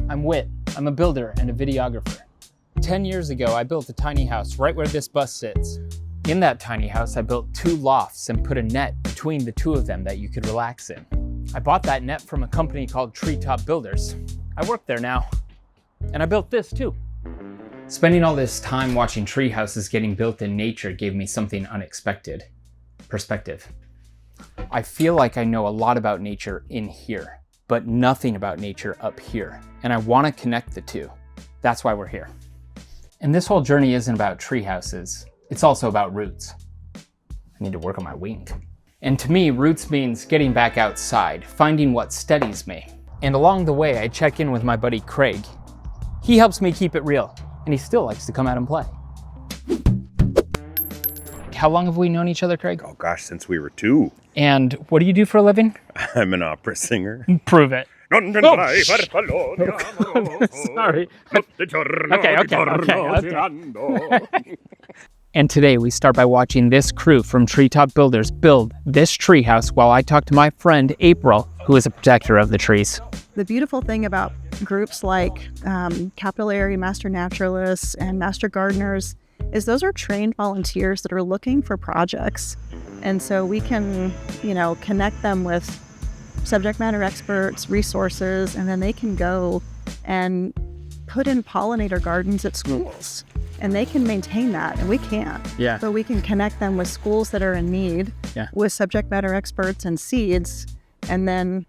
I'm Whit. I'm a builder and a videographer. 10 years ago, I built a tiny house right where this bus sits. In that tiny house, I built 2 lofts and put a net between the 2 of them that you could relax in. I bought that net from a company called Treetop Builders. I work there now. And I built this too. Spending all this time watching tree houses getting built in nature gave me something unexpected. Perspective. I feel like I know a lot about nature in here, but nothing about nature up here. And I want to connect the 2. That's why we're here. And this whole journey isn't about tree houses. It's also about roots. I need to work on my wing. And to me, roots means getting back outside, finding what steadies me. And along the way, I check in with my buddy Craig. He helps me keep it real, and he still likes to come out and play. How long have we known each other, Craig? Oh gosh, since we were 2. And what do you do for a living? I'm an opera singer. Prove it. Oh, sorry. Okay. And today we start by watching this crew from Treetop Builders build this treehouse while I talk to my friend April, who is a protector of the trees. The beautiful thing about groups like Capillary Master Naturalists and Master Gardeners is those are trained volunteers that are looking for projects. And so we can, connect them with subject matter experts, resources, and then they can go and put in pollinator gardens at schools. And they can maintain that, and we can't. Yeah. So we can connect them with schools that are in need, with subject matter experts and seeds, and then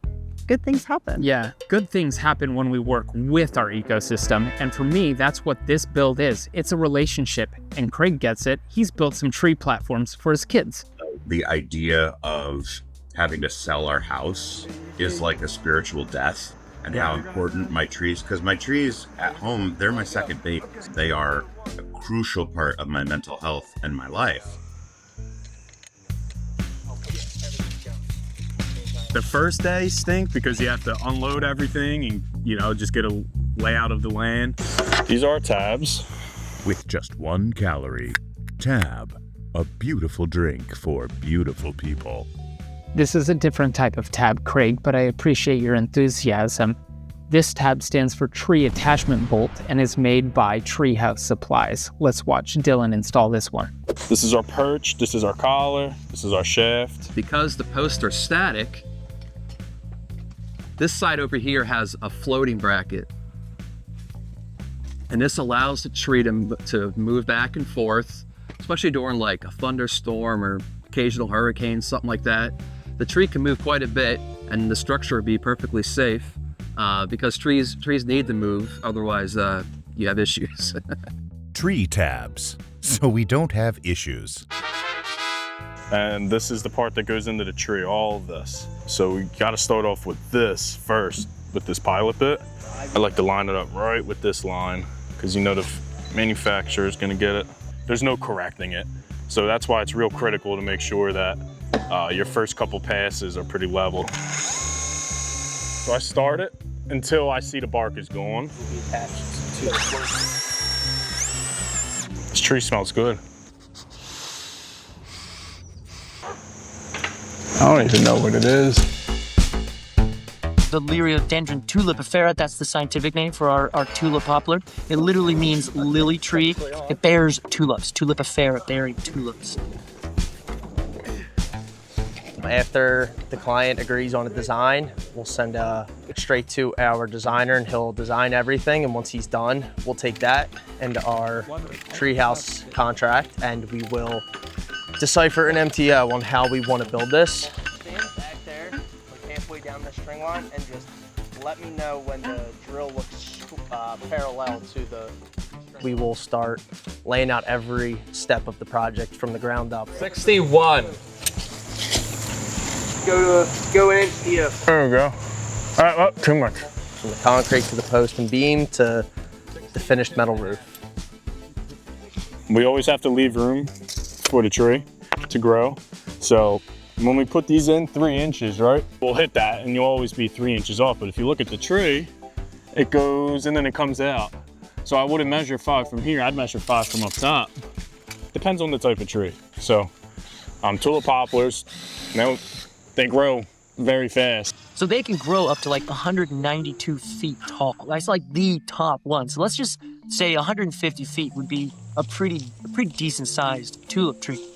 good things happen. Yeah, good things happen when we work with our ecosystem. And for me, that's what this build is. It's a relationship, and Craig gets it. He's built some tree platforms for his kids. The idea of having to sell our house is like a spiritual death, and how important my trees, because my trees at home, they're my second baby. They are a crucial part of my mental health and my life. The first day stink because you have to unload everything and, just get a layout of the land. These are tabs. With just 1 calorie. Tab, a beautiful drink for beautiful people. This is a different type of tab, Craig, but I appreciate your enthusiasm. This tab stands for Tree Attachment Bolt and is made by Treehouse Supplies. Let's watch Dylan install this one. This is our perch, this is our collar, this is our shaft. Because the posts are static, this side over here has a floating bracket. And this allows the tree to move back and forth, especially during like a thunderstorm or occasional hurricane, something like that. The tree can move quite a bit and the structure would be perfectly safe because trees need to move, otherwise you have issues. Tree tabs, so we don't have issues. And this is the part that goes into the tree, all of this. So we gotta start off with this first, with this pilot bit. I like to line it up right with this line because the manufacturer is gonna get it. There's no correcting it. So that's why it's real critical to make sure that your first couple passes are pretty level. So I start it until I see the bark is gone. This tree smells good. I don't even know what it is. The Liriodendron tulipifera, that's the scientific name for our tulip poplar. It literally means lily tree. It bears tulips, tulipifera, bearing tulips. After the client agrees on a design, we'll send straight to our designer and he'll design everything. And once he's done, we'll take that into our treehouse contract and we will decipher an MTO on how we want to build this. Stand back there, like halfway down the string line, and just let me know when the drill looks parallel to the. We will start laying out every step of the project from the ground up. 61. Go in here. There we go. All right, well, too much. From the concrete to the post and beam to the finished metal roof. We always have to leave room for the tree to grow. So when we put these in 3 inches, right? We'll hit that and you'll always be 3 inches off. But if you look at the tree, it goes and then it comes out. So I wouldn't measure 5 from here, I'd measure 5 from up top. Depends on the type of tree. So tulip poplars, they grow very fast. So they can grow up to like 192 feet tall. That's like the top one. So let's just say 150 feet would be a pretty decent sized tulip tree.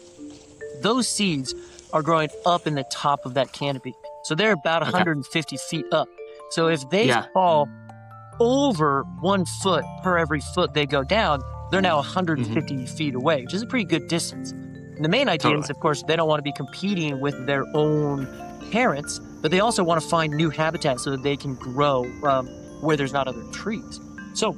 Those seeds are growing up in the top of that canopy. So they're about 150 feet up. So if they fall over 1 foot per every foot they go down, they're now 150 feet away, which is a pretty good distance. And the main idea is, of course, they don't want to be competing with their own parents, but they also want to find new habitat so that they can grow where there's not other trees. So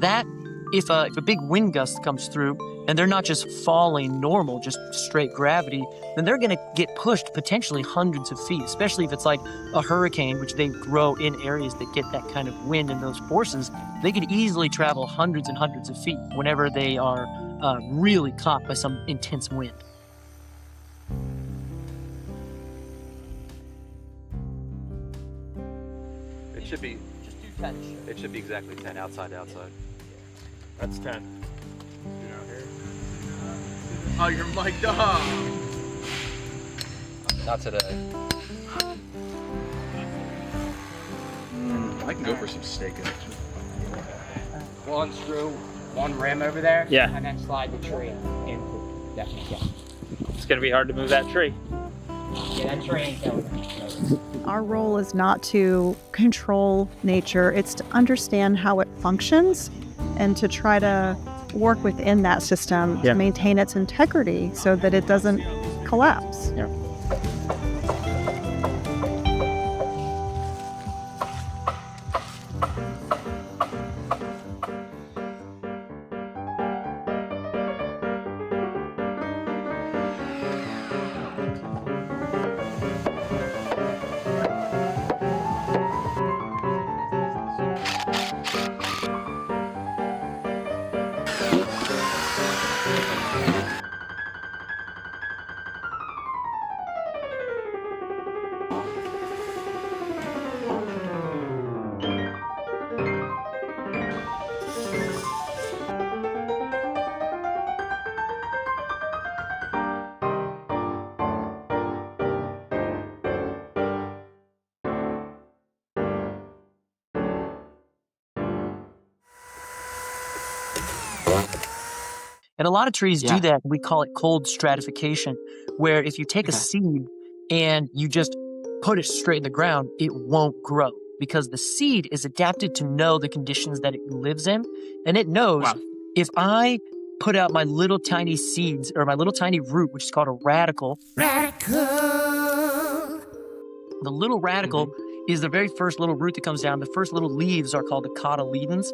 that if a big wind gust comes through and they're not just falling normal, just straight gravity, then they're going to get pushed potentially hundreds of feet, especially if it's like a hurricane, which they grow in areas that get that kind of wind and those forces. They could easily travel hundreds and hundreds of feet whenever they are really caught by some intense wind. It should be. Just do 10. It should be exactly 10 outside to outside. That's 10. Oh, you're mic'd up. Not today. I can go for some steak action. One screw, one rim over there. Yeah. And then slide the tree in. Definitely. It's gonna be hard to move that tree. Yeah, that tree ain't going. Our role is not to control nature, it's to understand how it functions and to try to work within that system to maintain its integrity so that it doesn't collapse. Yeah. And a lot of trees do that. We call it cold stratification, where if you take a seed and you just put it straight in the ground, it won't grow because the seed is adapted to know the conditions that it lives in. And it knows if I put out my little tiny seeds or my little tiny root, which is called a radicle. The little radicle is the very first little root that comes down. The first little leaves are called the cotyledons.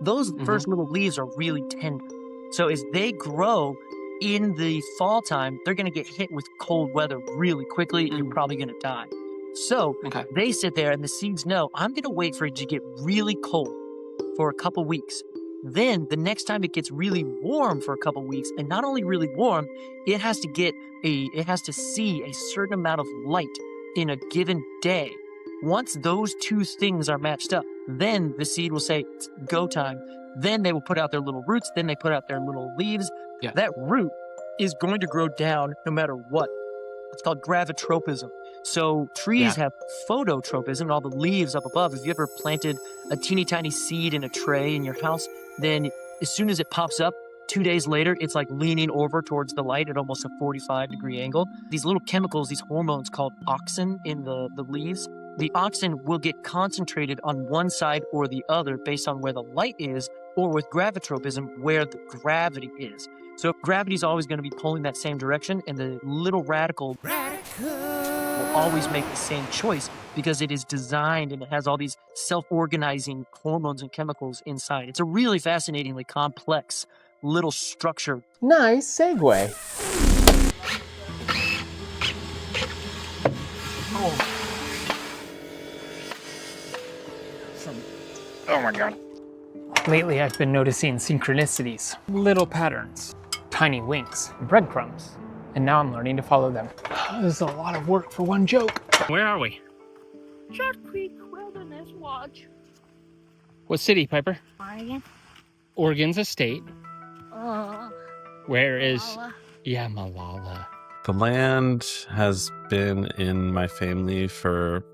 Those first little leaves are really tender. So as they grow in the fall time, they're going to get hit with cold weather really quickly and you're probably going to die. So they sit there and the seeds know, I'm going to wait for it to get really cold for a couple weeks. Then the next time it gets really warm for a couple weeks, and not only really warm, it has to see a certain amount of light in a given day. Once those two things are matched up, then the seed will say, it's go time. Then they will put out their little roots. Then they put out their little leaves. That root is going to grow down no matter what. It's called gravitropism. So trees have phototropism, all the leaves up above. If you ever planted a teeny tiny seed in a tray in your house, then as soon as it pops up, 2 days later, it's like leaning over towards the light at almost a 45-degree angle. These little chemicals, these hormones called auxin in the leaves, the auxin will get concentrated on one side or the other based on where the light is, or with gravitropism, where the gravity is. So gravity is always going to be pulling that same direction, and the little radicle will always make the same choice because it is designed and it has all these self-organizing hormones and chemicals inside. It's a really fascinatingly complex little structure. Nice segue. Oh my God. Lately, I've been noticing synchronicities, little patterns, tiny winks, breadcrumbs, and now I'm learning to follow them. This is a lot of work for one joke. Where are we? Shark Creek Wilderness Watch. What city, Piper? Oregon. Oregon's a state. Where is Malala? The land has been in my family for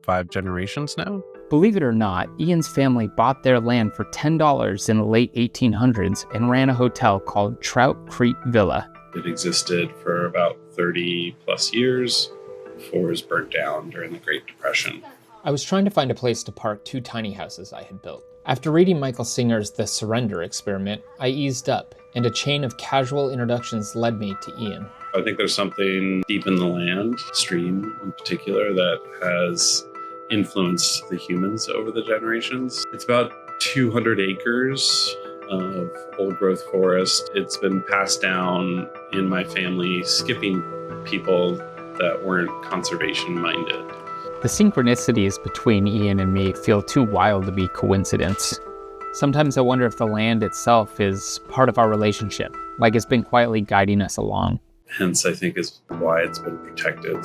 5 generations now. Believe it or not, Ian's family bought their land for $10 in the late 1800s and ran a hotel called Trout Creek Villa. It existed for about 30 plus years before it was burnt down during the Great Depression. I was trying to find a place to park 2 tiny houses I had built. After reading Michael Singer's The Surrender Experiment, I eased up, and a chain of casual introductions led me to Ian. I think there's something deep in the land, stream in particular, that has influenced the humans over the generations. It's about 200 acres of old growth forest. It's been passed down in my family, skipping people that weren't conservation minded. The synchronicities between Ian and me feel too wild to be coincidence. Sometimes I wonder if the land itself is part of our relationship, like it's been quietly guiding us along. Hence, I think is why it's been protected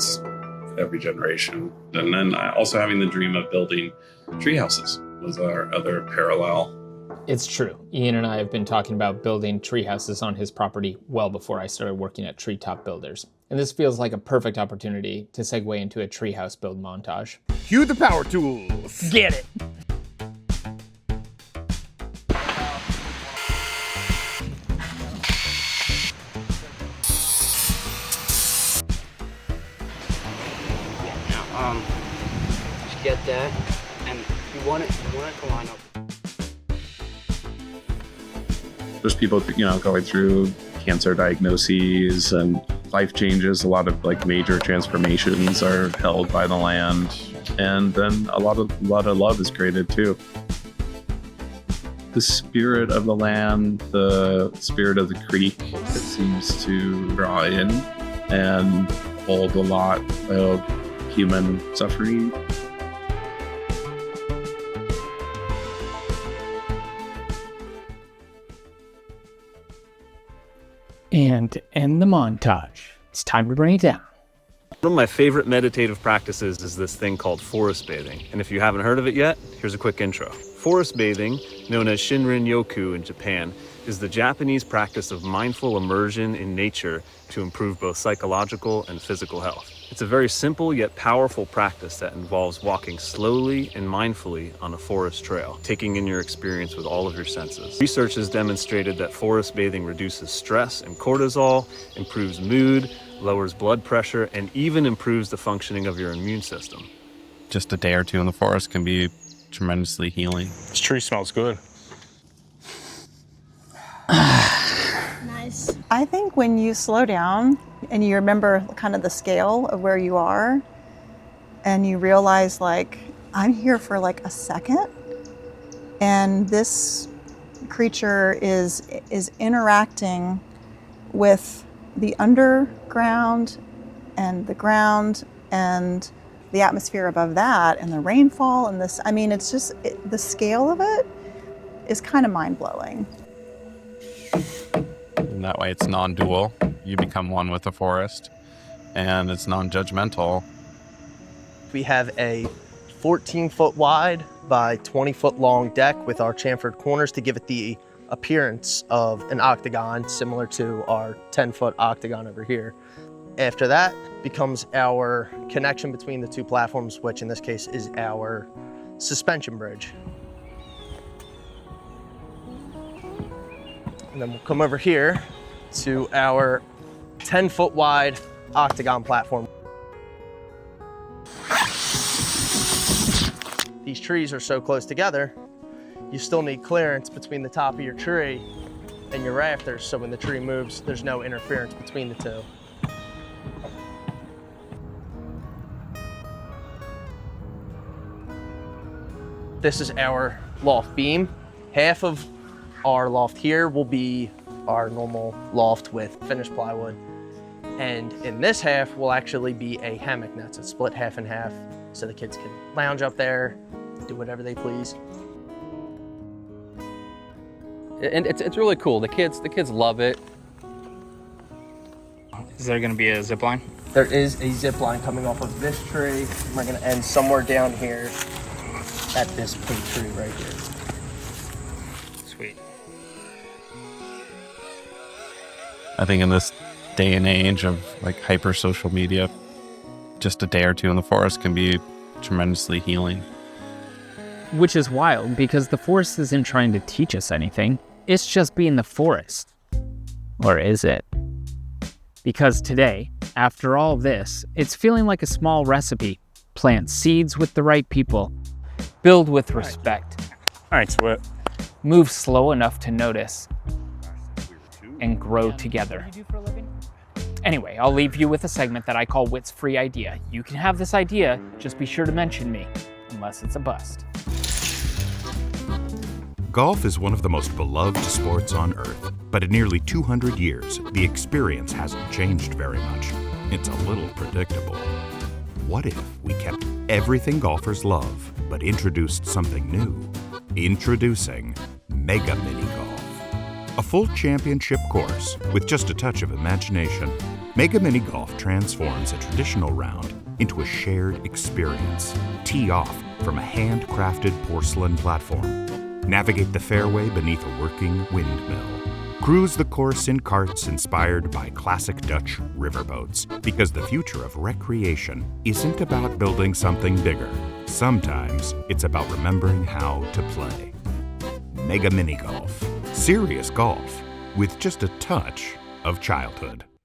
every generation. And then also having the dream of building tree houses was our other parallel. It's true. Ian and I have been talking about building tree houses on his property well before I started working at Treetop Builders. And this feels like a perfect opportunity to segue into a treehouse build montage. Cue the power tools. Get it. Just get that, and you want it to line up. There's people, going through cancer diagnoses and life changes. A lot of major transformations are held by the land, and then a lot of love is created too. The spirit of the land, the spirit of the creek, it seems to draw in and hold a lot of human suffering. And to end the montage, it's time to bring it down. One of my favorite meditative practices is this thing called forest bathing. And if you haven't heard of it yet, here's a quick intro. Forest bathing, known as Shinrin-yoku in Japan, is the Japanese practice of mindful immersion in nature to improve both psychological and physical health. It's a very simple yet powerful practice that involves walking slowly and mindfully on a forest trail, taking in your experience with all of your senses. Research has demonstrated that forest bathing reduces stress and cortisol, improves mood, lowers blood pressure, and even improves the functioning of your immune system. Just a day or two in the forest can be tremendously healing. This tree smells good. Nice. I think when you slow down and you remember kind of the scale of where you are, and you realize I'm here for a second, and this creature is interacting with the underground and the ground and the atmosphere above that and the rainfall and this, it's just, the scale of it is kind of mind-blowing. And that way it's non-dual. You become one with the forest, and it's non-judgmental. We have a 14-foot wide by 20-foot long deck with our chamfered corners to give it the appearance of an octagon, similar to our 10-foot octagon over here. After that becomes our connection between the two platforms, which in this case is our suspension bridge. And then we'll come over here to our 10-foot wide octagon platform. These trees are so close together, you still need clearance between the top of your tree and your rafters, so when the tree moves, there's no interference between the two. This is our loft beam. Half of our loft here will be our normal loft with finished plywood. And in this half will actually be a hammock net. So it's split half and half so the kids can lounge up there, do whatever they please. And it's really cool. The kids love it. Is there going to be a zip line? There is a zip line coming off of this tree. We're going to end somewhere down here at this pink tree right here. Sweet. I think in this day and age of hyper social media, just a day or two in the forest can be tremendously healing. Which is wild because the forest isn't trying to teach us anything. It's just being the forest. Or is it? Because today, after all this, it's feeling like a small recipe. Plant seeds with the right people. Build with respect. Thanks, Whit. Move slow enough to notice. And grow together. Anyway, I'll leave you with a segment that I call Whit's Free Idea. You can have this idea, just be sure to mention me, unless it's a bust. Golf is one of the most beloved sports on Earth, but in nearly 200 years, the experience hasn't changed very much. It's a little predictable. What if we kept everything golfers love, but introduced something new? Introducing Mega Mini Golf. A full championship course with just a touch of imagination. Mega Mini Golf transforms a traditional round into a shared experience. Tee off from a handcrafted porcelain platform. Navigate the fairway beneath a working windmill. Cruise the course in carts inspired by classic Dutch riverboats. Because the future of recreation isn't about building something bigger. Sometimes it's about remembering how to play. Mega Mini Golf. Serious golf with just a touch of childhood.